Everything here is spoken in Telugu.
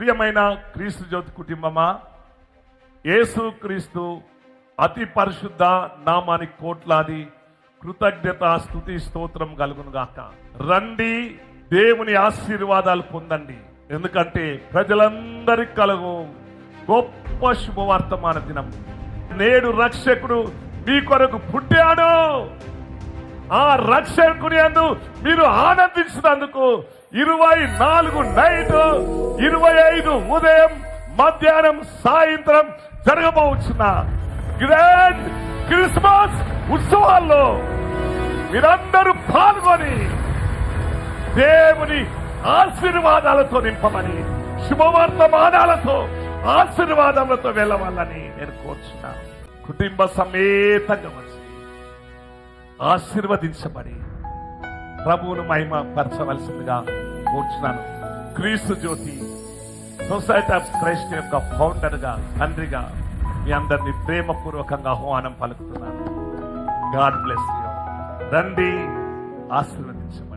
ప్రియమైన క్రీస్తు జ్యోతి కుటుంబమా, యేసు క్రీస్తు అతి పరిశుద్ధ నామానికి కోట్లాది కృతజ్ఞత స్తుతి స్తోత్రం కలుగును గాక. రండి, దేవుని ఆశీర్వాదాలు పొందండి. ఎందుకంటే ప్రజలందరికీ కలుగు గొప్ప శుభవర్తమాన దినం. నేడు రక్షకుడు మీ కొరకు పుట్టాడు. ఆ రక్షకుని యందు మీరు ఆనందించినందుకు 24 నైట్ 25 ఉదయం మధ్యాహ్నం సాయంత్రం జరగబోతున్న గ్రాండ్ క్రిస్మస్ ఉత్సవాల్లో మీరందరూ పాల్గొని దేవుని ఆశీర్వాదాలతో నింపమని, శుభవర్తమానాలతో ఆశీర్వాదాలతో వెళ్ళవాలని నేను కోరుచున్నా. కుటుంబ సమేతంగా వచ్చి ఆశీర్వదించబడి ప్రభువును మహిమ పరచవలసిందిగా కోరుచున్నాను. క్రీస్తు జ్యోతి సొసైటీ ఆఫ్ క్రైస్ట్ యొక్క ఫౌండర్ గా, తండ్రిగా మీ అందరినీ ప్రేమపూర్వకంగా ఆహ్వానం పలుకుతున్నాను. God bless you. రండి, ఆశీర్వదించండి.